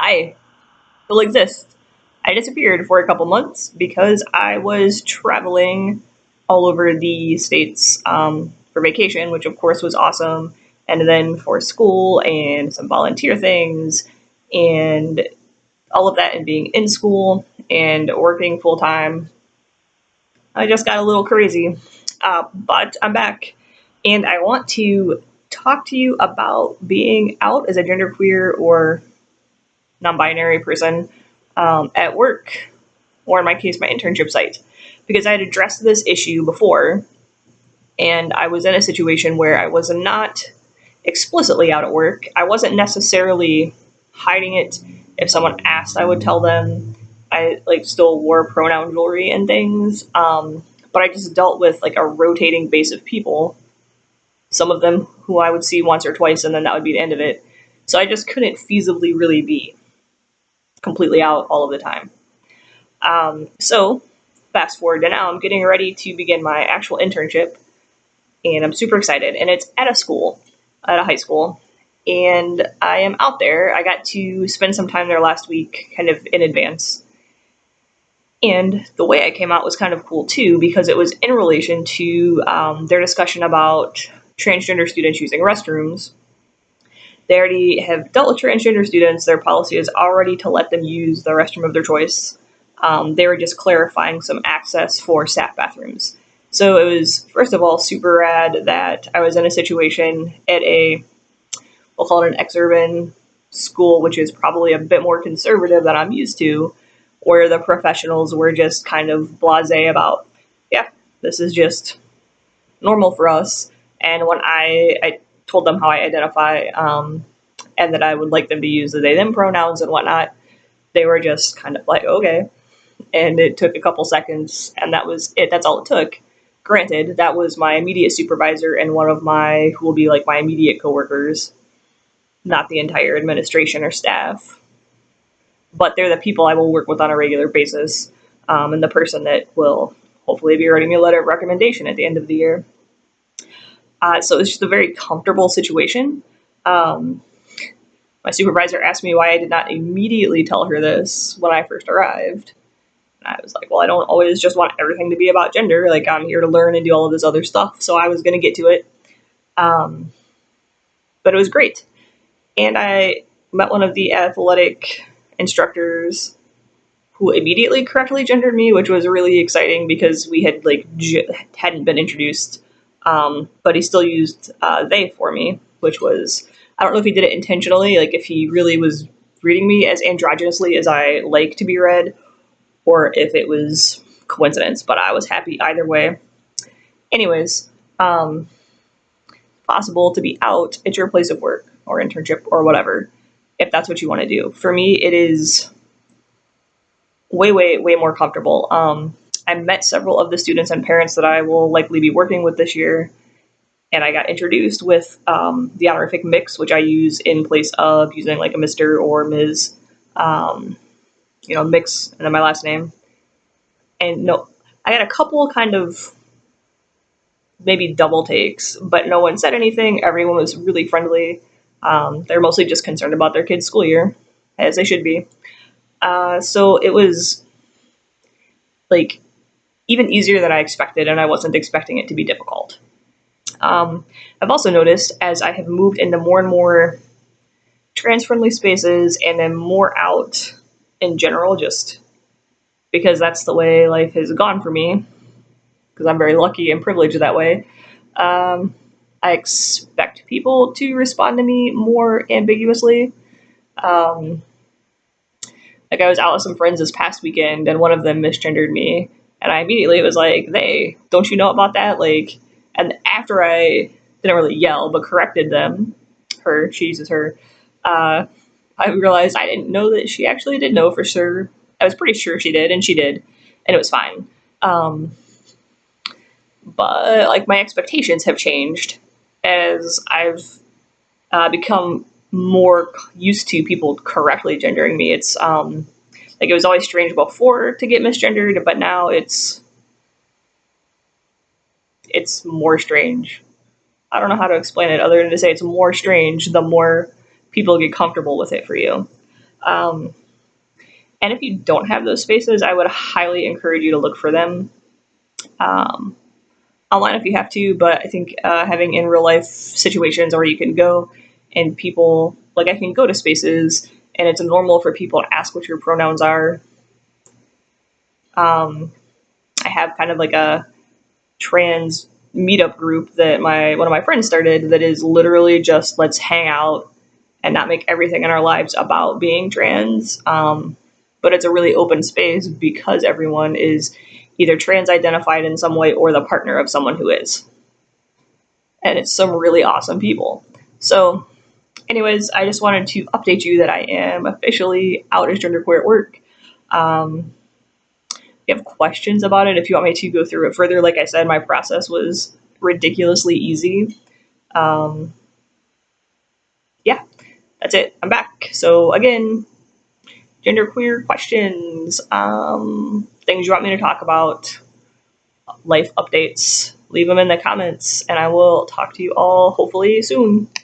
I still exist. I disappeared for a couple months because I was traveling all over the states for vacation, which of course was awesome. And then for school and some volunteer things and all of that, and being in school and working full time, I just got a little crazy. But I'm back, and I want to talk to you about being out as a genderqueer or non-binary person at work, or in my case, my internship site, because I had addressed this issue before, and I was in a situation where I was not explicitly out at work. I wasn't necessarily hiding it. If someone asked, I would tell them. I still wore pronoun jewelry and things, but I just dealt with like a rotating base of people. Some of them who I would see once or twice, and then that would be the end of it. So I just couldn't feasibly really be completely out all of the time. So fast forward to now, I'm getting ready to begin my actual internship, and I'm super excited. And it's at a school, at a high school, and I am out there. I got to spend some time there last week, kind of in advance. And the way I came out was kind of cool too, because it was in relation to their discussion about transgender students using restrooms. They already have dealt with transgender students. Their policy is already to let them use the restroom of their choice. They were just clarifying some access for staff bathrooms. So it was, first of all, super rad that I was in a situation at we'll call it an ex-urban school, which is probably a bit more conservative than I'm used to, where the professionals were just kind of blasé about, yeah, this is just normal for us. And when I told them how I identify, and that I would like them to use the they them pronouns and whatnot, they were just kind of like, okay. And it took a couple seconds, and that was it. That's all it took. Granted, that was my immediate supervisor and one of who will be like my immediate coworkers, not the entire administration or staff. But they're the people I will work with on a regular basis, and the person that will hopefully be writing me a letter of recommendation at the end of the year. So it's just a very comfortable situation. My supervisor asked me why I did not immediately tell her this when I first arrived. And I was like, well, I don't always just want everything to be about gender. Like, I'm here to learn and do all of this other stuff. So I was going to get to it. But it was great. And I met one of the athletic instructors who immediately correctly gendered me, which was really exciting because we had hadn't been introduced. But he still used they for me, which was, I don't know if he did it intentionally, like if he really was reading me as androgynously as I like to be read, or if it was coincidence, but I was happy either way. Anyways, possible to be out at your place of work or internship or whatever, if that's what you want to do. For me, it is way, way, way more comfortable. I met several of the students and parents that I will likely be working with this year, and I got introduced with the honorific mix, which I use in place of using like a Mr. or Ms. Mix, and then my last name. And no, I got a couple kind of maybe double takes, but no one said anything. Everyone was really friendly. They're mostly just concerned about their kids' school year, as they should be. So it was like even easier than I expected, and I wasn't expecting it to be difficult. I've also noticed as I have moved into more and more trans-friendly spaces and am more out in general, just because that's the way life has gone for me, because I'm very lucky and privileged that way. I expect people to respond to me more ambiguously. Like I was out with some friends this past weekend, and one of them misgendered me, and I immediately was like, "They, don't you know about that?" Like, and after I didn't really yell, but corrected them, she uses her, I realized I didn't know that she actually did know for sure. I was pretty sure she did, and she did, and it was fine. But like my expectations have changed as I've become more used to people correctly gendering me. It's like it was always strange before to get misgendered, but now it's more strange. I don't know how to explain it other than to say it's more strange the more people get comfortable with it for you. And if you don't have those spaces, I would highly encourage you to look for them online if you have to. But I think having in real life situations where you can go and people, like I can go to spaces and it's normal for people to ask what your pronouns are. I have kind of like a trans meetup group that one of my friends started that is literally just let's hang out and not make everything in our lives about being trans. But it's a really open space because everyone is either trans identified in some way or the partner of someone who is. And it's some really awesome people. So, anyways, I just wanted to update you that I am officially out as genderqueer at work. If you have questions about it, if you want me to go through it further, like I said, my process was ridiculously easy. Yeah, that's it. I'm back. So again, genderqueer questions, things you want me to talk about, life updates, leave them in the comments, and I will talk to you all hopefully soon.